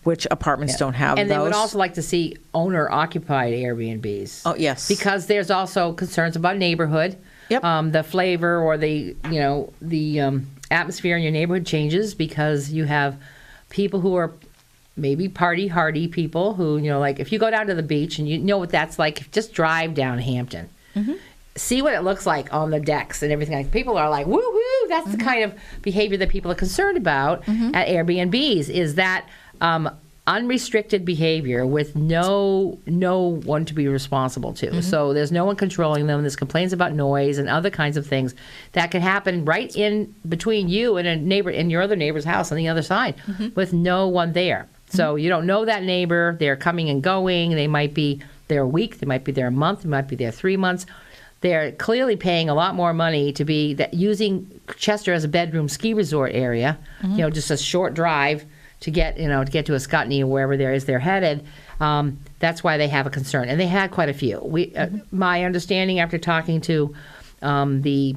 which apartments don't have. And those. they would also like to see owner-occupied Airbnbs. Oh, yes. Because there's also concerns about neighborhood. Yep. The flavor or the atmosphere in your neighborhood changes because you have people who are maybe party hardy people who, like if you go down to the beach and you know what that's like, just drive down Hampton. See what it looks like on the decks and everything. Like people are like, woo-hoo! That's the kind of behavior that people are concerned about at Airbnbs, is that unrestricted behavior with no one to be responsible to. So there's no one controlling them. There's complaints about noise and other kinds of things that can happen right in between you and a neighbor in your other neighbor's house on the other side with no one there. So you don't know that neighbor. They're coming and going. They might be there a week. They might be there a month. They might be there 3 months. They're clearly paying a lot more money to be using Chester as a bedroom ski resort area. Just a short drive to get to a Scotney or wherever they're headed. That's why they have a concern, and they had quite a few. My understanding after talking to the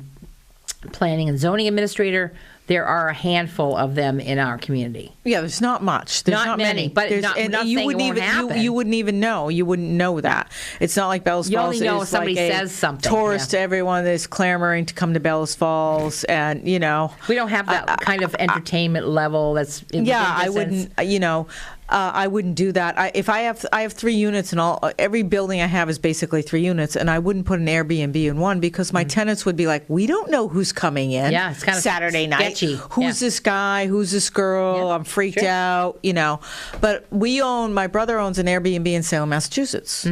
planning and zoning administrator, there are a handful of them in our community. Yeah, there's not much. There's Not many, but There's- not- and not you saying it wouldn't won't even happen. you wouldn't even know. You wouldn't know that. It's not like Bellows You Falls. only know is if somebody like a says something, Tourist, yeah. everyone is clamoring to come to Bellows Falls, and We don't have that kind of entertainment level that's in Yeah, I distance. wouldn't. I wouldn't do that. If I have 3 units, and every building I have is basically 3 units, and I wouldn't put an Airbnb in one because my tenants would be like, we don't know who's coming in. Yeah, it's kind of Saturday night. sketchy. Who's this guy? Who's this girl? Yeah, I'm freaked sure. out. But my brother owns an Airbnb in Salem, Massachusetts,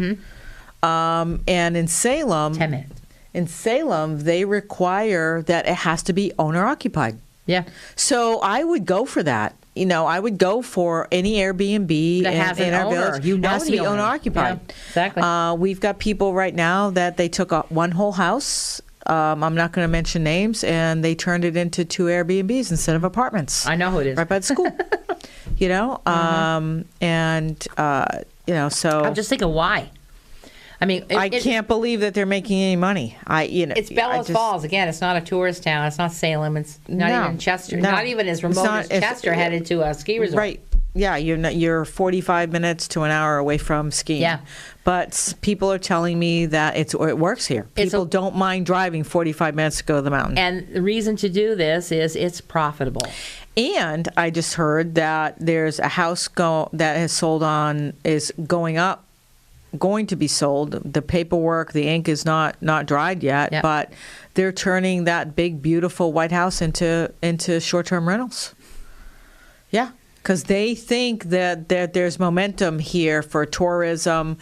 and in Salem, 10 minutes. in Salem, they require that it has to be owner occupied. Yeah. So I would go for that. I would go for any Airbnb That has in an our owner. village. You know it has to the be owner owner. occupied. Yeah, exactly. We've got people right now that they took one whole house. I'm not going to mention names, and they turned it into 2 Airbnbs instead of apartments. I know who it is. Right by the school. So I'm just thinking, why? I mean, I can't believe that they're making any money. It's Bellows Falls again. It's not a tourist town. It's not Salem. It's not No, even Chester. no. Not even as remote as Chester, headed to a ski resort. Right. Yeah, you're 45 minutes to an hour away from skiing. Yeah. But people are telling me that it works here. People don't mind driving 45 minutes to go to the mountain. And the reason to do this is it's profitable. And I just heard that there's a house that has is going to be sold. The paperwork, the ink is not dried yet, Yep. but they're turning that big, beautiful White House into short-term rentals. Yeah, because they think that there's momentum here for tourism.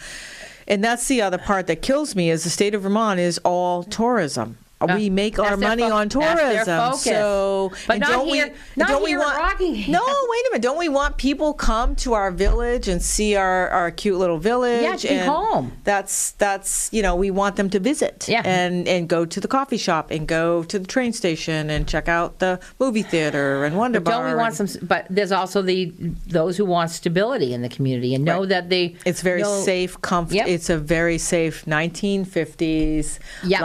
And that's the other part that kills me is the state of Vermont is all tourism. We make our That's their money on that's their tourism. focus. So, But and not don't here- we, not don't we here in want, Rockingham. No, wait a minute. Don't we want people come to our village and see our cute little village? Yeah, to be and home. That's we want them to visit. Yeah. And go to the coffee shop and go to the train station and check out the movie theater and Wonder But Bar. don't we want some? But there's also those who want stability in the community and know that they. It's very know- safe, comfortable. Yep. It's a very safe 1950s, Yep.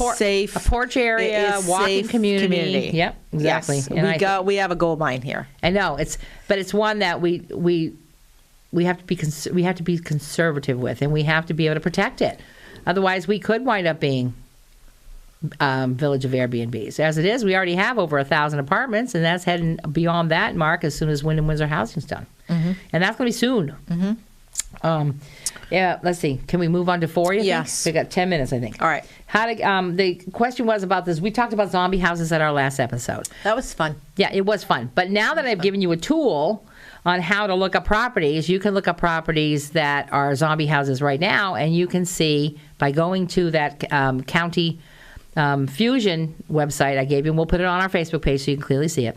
A safe. porch area, It is walking safe community. Yep, exactly. Yes, And we have a gold mine here. I know it's one that we have to be we have to be conservative with, and we have to be able to protect it. Otherwise, we could wind up being village of Airbnbs. As it is, we already have over 1,000 apartments, and that's heading beyond that mark as soon as Wyndham Windsor Housing's done, and that's going to be soon. Yeah, let's see. Can we move on to 4? You think? Yes. We got 10 minutes, I think. All right. The question was about this. We talked about zombie houses at our last episode. That was fun. Yeah, it was fun. But now that I've given you a tool on how to look up properties, you can look up properties that are zombie houses right now, and you can see by going to that county Fusion website I gave you, and we'll put it on our Facebook page so you can clearly see it.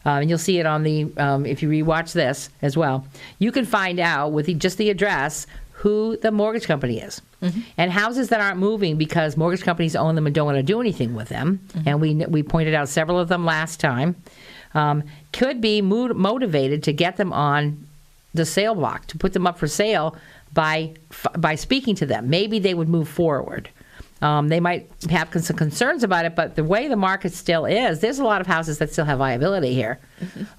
And you'll see it on the, if you rewatch this as well, you can find out with just the address who the mortgage company is. And houses that aren't moving because mortgage companies own them and don't want to do anything with them, and we pointed out several of them last time, could be motivated to get them on the sale block, to put them up for sale by speaking to them. Maybe they would move forward. They might have some concerns about it, but the way the market still is, there's a lot of houses that still have viability here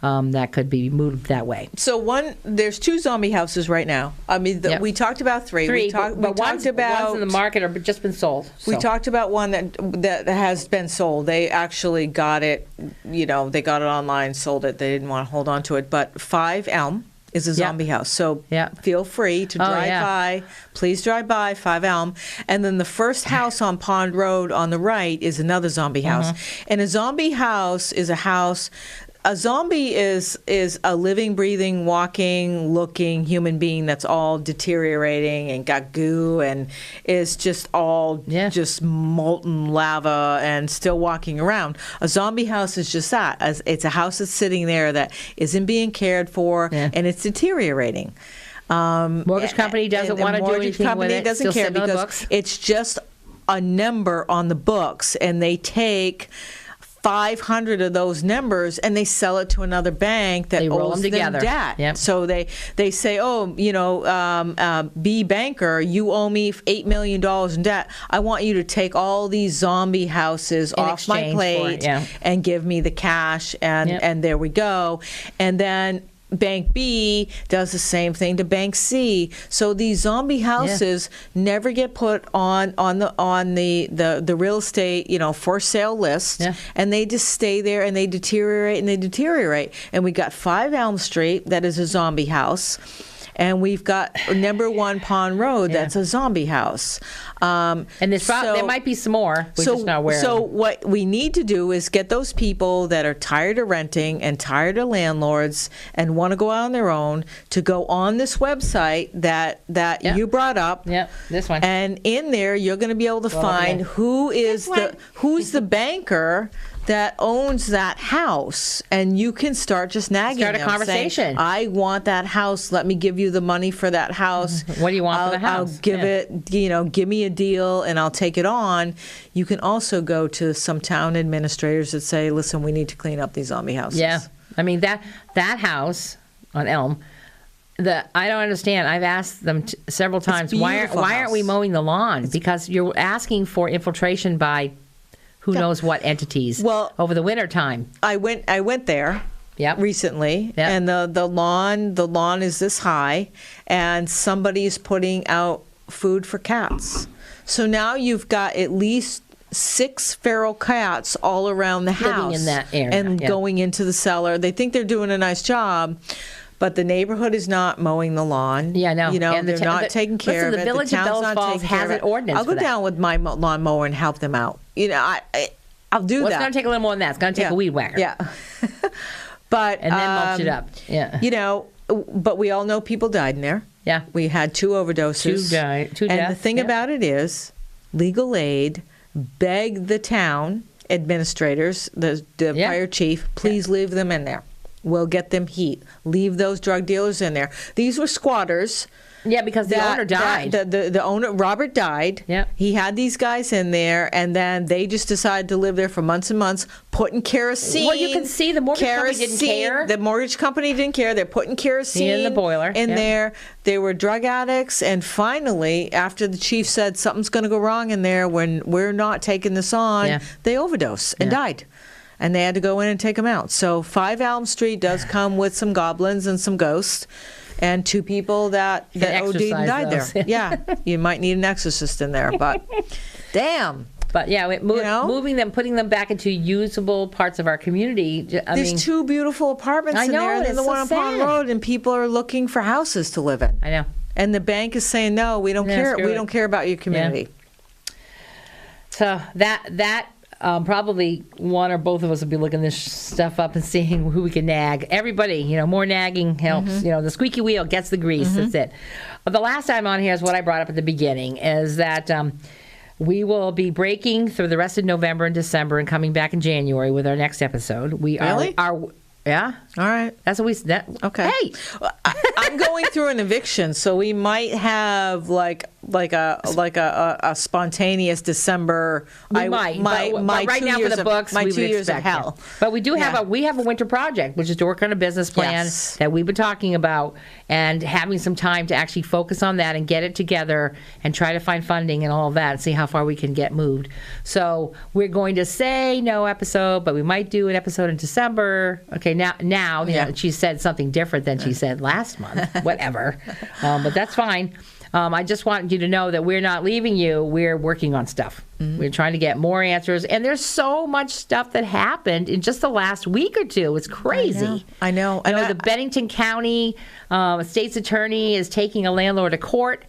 that could be moved that way. So there's 2 zombie houses right now. I mean, Yep. we talked about 3. 3, we talked one's about in the market or just been sold. We so. talked about one that has been sold. They actually got it. They got it online, sold it. They didn't want to hold on to it. But 5 Elm is a zombie house. So feel free to drive by. Please drive by 5 Elm. And then the first house on Pond Road on the right is another zombie house. And a zombie house is a house. A zombie is a living, breathing, walking, looking human being that's all deteriorating and got goo and is just all just molten lava and still walking around. A zombie house is just that. It's a house that's sitting there that isn't being cared for and it's deteriorating. Mortgage company doesn't want to do anything with it. Doesn't care because it's just a number on the books, and they take 500 of those numbers and they sell it to another bank that owes them debt. Yep. So they say, B banker, you owe me $8 million in debt. I want you to take all these zombie houses off my plate and give me the cash, and there we go. And then Bank B does the same thing to Bank C. So these zombie houses never get put on the real estate, for sale list, and they just stay there and they deteriorate and they deteriorate. And we got 5 Elm Street that is a zombie house. And we've got number 1 Pond Road, that's a zombie house. And there might be some more. We're just not aware. So what we need to do is get those people that are tired of renting and tired of landlords and want to go out on their own to go on this website that you brought up. Yep, this one. And in there, you're going to be able to find who's the banker that owns that house, and you can start just nagging them. Start a conversation. Saying, I want that house. Let me give you the money for that house. What do you want for the house? I'll give it, give me a deal, and I'll take it on. You can also go to some town administrators that say, listen, we need to clean up these zombie houses. Yeah. I mean, that house on Elm, I don't understand. I've asked them several times, why aren't we mowing the lawn? Because you're asking for infiltration by who knows what entities over the winter time. I went there recently, and the lawn is this high, and somebody's putting out food for cats. So now you've got at least 6 feral cats all around the house living in that area and going into the cellar. They think they're doing a nice job. But the neighborhood is not mowing the lawn. Yeah, no. And they're not taking care of it. The village of Bellows Falls has an ordinance. I'll go down with my lawnmower and help them out. I'll do that. It's going to take a little more than that. It's going to take a weed whacker. Yeah. But and then mulch it up. Yeah. But we all know people died in there. Yeah. We had 2 overdoses. 2 deaths. And the thing about it is, legal aid begged the town administrators, the fire chief, please leave them in there. We'll get them heat. Leave those drug dealers in there. These were squatters. Yeah, because the owner died. The owner, Robert, died. Yeah. He had these guys in there, and then they just decided to live there for months and months, putting kerosene. Well, you can see the mortgage company didn't care. The mortgage company didn't care. They're putting kerosene in the boiler in there. They were drug addicts, and finally, after the chief said something's going to go wrong in there when we're not taking this on, they overdosed and died. And they had to go in and take them out. So 5 Elm Street does come with some goblins and some ghosts, and 2 people that OD'd and died there. Yeah, you might need an exorcist in there, but damn. But moving them, putting them back into usable parts of our community. There's 2 beautiful apartments in there, and then the one on Pond Road, and people are looking for houses to live in. I know. And the bank is saying, no, we don't care. We don't care about your community. So that. Probably one or both of us will be looking this stuff up and seeing who we can nag. Everybody, more nagging helps. The squeaky wheel gets the grease. That's it. But the last time on here is what I brought up at the beginning, is that we will be breaking through the rest of November and December and coming back in January with our next episode. Really? Yeah. All right. That's what we said. Okay. Hey! I'm going through an eviction, so we might have like a spontaneous December. We might. But right now for the books, my we 2 would years of expect hell. it. But we do have a winter project, which is to work on a business plan that we've been talking about, and having some time to actually focus on that and get it together and try to find funding and all of that and see how far we can get moved. So we're going to say no episode, but we might do an episode in December. Okay, now she said something different than she said last month. Whatever. But that's fine. I just want you to know that we're not leaving you. We're working on stuff. We're trying to get more answers. And there's so much stuff that happened in just the last week or 2. It's crazy. I know. The Bennington County state's attorney is taking a landlord to court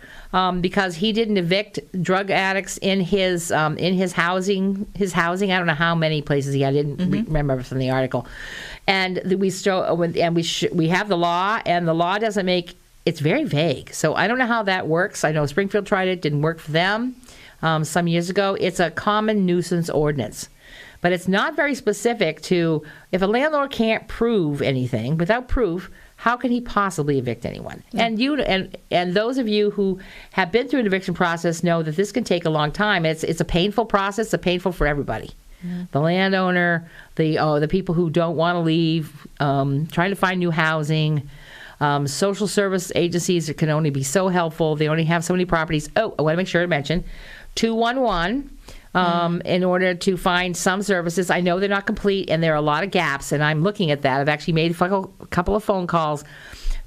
because he didn't evict drug addicts in his housing. I don't know how many places he had. I didn't remember from the article. And we have the law, and the law doesn't make. It's very vague. So I don't know how that works. I know Springfield tried it. Didn't work for them some years ago. It's a common nuisance ordinance. But it's not very specific to, if a landlord can't prove anything, without proof, how can he possibly evict anyone? And and those of you who have been through an eviction process know that this can take a long time. It's a painful process. It's painful for everybody. The landowner, the people who don't want to leave, trying to find new housing. Social service agencies can only be so helpful. They only have so many properties. Oh, I want to make sure to mention 211 in order to find some services. I know they're not complete, and there are a lot of gaps, and I'm looking at that. I've actually made a couple of phone calls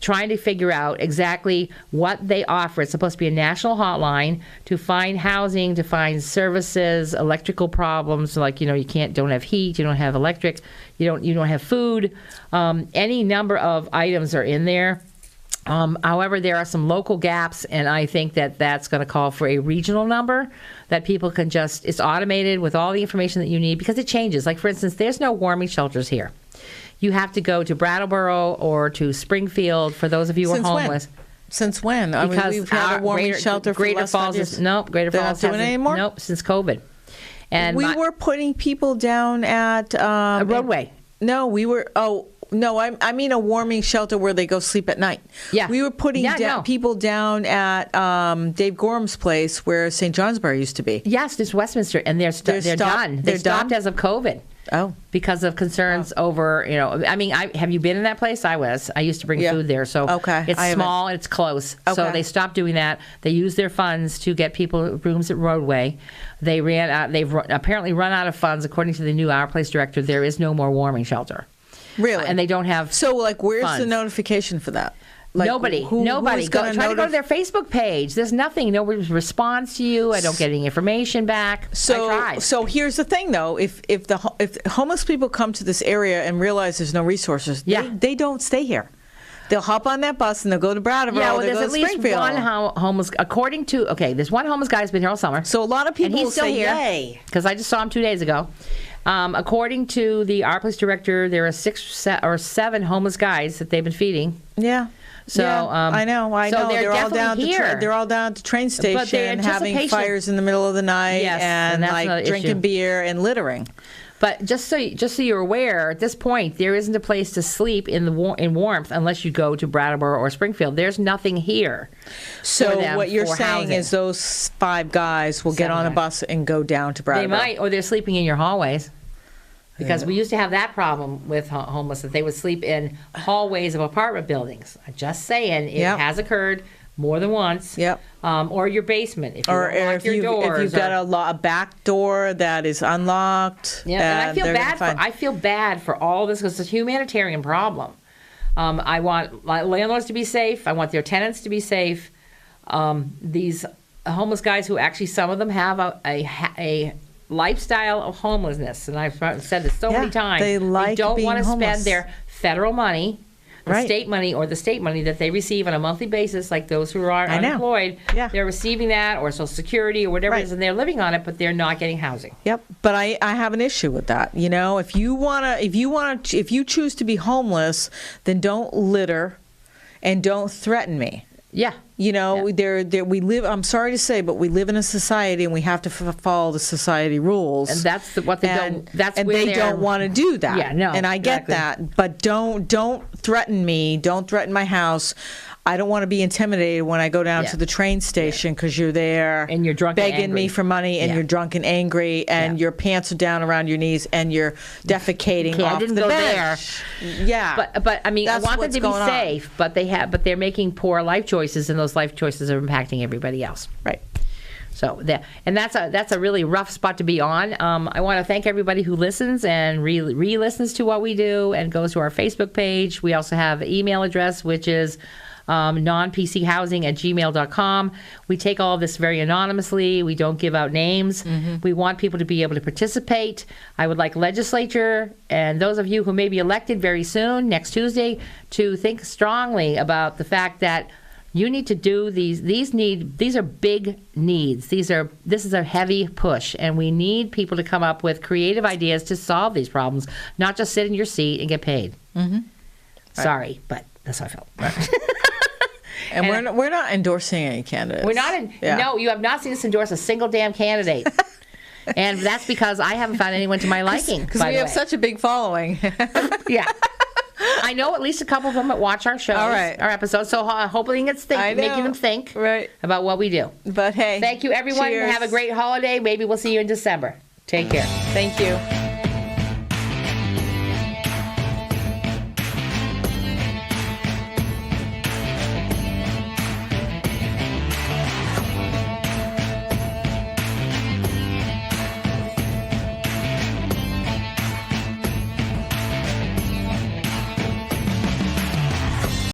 trying to figure out exactly what they offer. It's supposed to be a national hotline to find housing, to find services, electrical problems, like, you don't have heat, you don't have electric, you don't have food. Any number of items are in there. However, there are some local gaps, and I think that that's going to call for a regional number that people can it's automated with all the information that you need, because it changes. Like, for instance, there's no warming shelters here. You have to go to Brattleboro or to Springfield for those of you who are homeless. Since when? Because we've had a warming shelter for the last 5 years. Greater They're Falls not doing it anymore? Nope, since COVID. And We were putting people down at a roadway. No, we were. Oh no, I mean a warming shelter where they go sleep at night. Yeah, we were putting people down at Dave Gorham's place where St. Johnsbury used to be. Yes, it's Westminster, and they're done. They stopped as of COVID. Oh, because of concerns over, I mean, have you been in that place? I used to bring food there. So it's small and it's close. Okay. So they stopped doing that. They used their funds to get people rooms at Roadway. They've apparently run out of funds. According to the new Our Place director, there is no more warming shelter. Really? And they don't have So, where's funds. the notification for that? Nobody. Try to go to their Facebook page. There's nothing. Nobody responds to you. I don't get any information back. I tried. So here's the thing, though. If homeless people come to this area and realize there's no resources, they don't stay here. They'll hop on that bus and they'll go to Brattleboro. Yeah, well, they'll there's go at to least Springfield. one homeless. There's one homeless guy who's been here all summer. So a lot of people and he's will still say, here, "Yay!" because I just saw him 2 days ago. According to the Our Place director, there are 6 or 7 homeless guys that they've been feeding. Yeah. So I know. So They're all down here. they're all down at the train station having fires in the middle of the night and drinking beer and littering. But just so you're aware, at this point, there isn't a place to sleep in warmth unless you go to Brattleboro or Springfield. There's nothing here. So what you're saying is those 5 guys will get on a bus and go down to Brattleboro. They might, or they're sleeping in your hallways. Because we used to have that problem with homeless, that they would sleep in hallways of apartment buildings. I'm just saying, it has occurred more than once. Yep. Or your basement, if you or don't lock if, your you, doors. if you've got a back door that is unlocked. Yeah, and I feel bad for all this, because it's a humanitarian problem. I want my landlords to be safe. I want their tenants to be safe. These homeless guys who actually, some of them have a lifestyle of homelessness, and I've said this so many times. They don't want to homeless. spend their federal money, state money, or the state money that they receive on a monthly basis, like those who are unemployed. They're receiving that, or Social Security, or whatever it is, and they're living on it, but they're not getting housing. Yep, but I have an issue with that. If you choose to be homeless, then don't litter, and don't threaten me. Yeah. We live. I'm sorry to say, but we live in a society, and we have to follow the society rules. And that's what they don't. That's and where they don't want to do that. Yeah, no. And I get that, but don't threaten me. Don't threaten my house. I don't want to be intimidated when I go down to the train station because you're there and you're drunk, begging and me for money, and you're drunk and angry, and your pants are down around your knees, and you're defecating off the bench. Yeah, but I mean, I want them to be safe, but they're making poor life choices, and those life choices are impacting everybody else. Right. So that's a really rough spot to be on. I want to thank everybody who listens and re-listens to what we do and goes to our Facebook page. We also have an email address, which is nonpchousing@gmail.com. We take all of this very anonymously. We don't give out names. We want people to be able to participate. I would like legislature and those of you who may be elected very soon, next Tuesday, to think strongly about the fact that you need to do these are big needs. This is a heavy push, and we need people to come up with creative ideas to solve these problems, not just sit in your seat and get paid. Sorry, but that's how I felt. And we're not endorsing any candidates. We're not. No, you have not seen us endorse a single damn candidate. And that's because I haven't found anyone to my liking. Because we have such a big following. Yeah. I know at least a couple of them that watch our shows, our episodes. So hopefully it's making them think about what we do. But hey, thank you, everyone. Cheers. Have a great holiday. Maybe we'll see you in December. Take care. Thank you.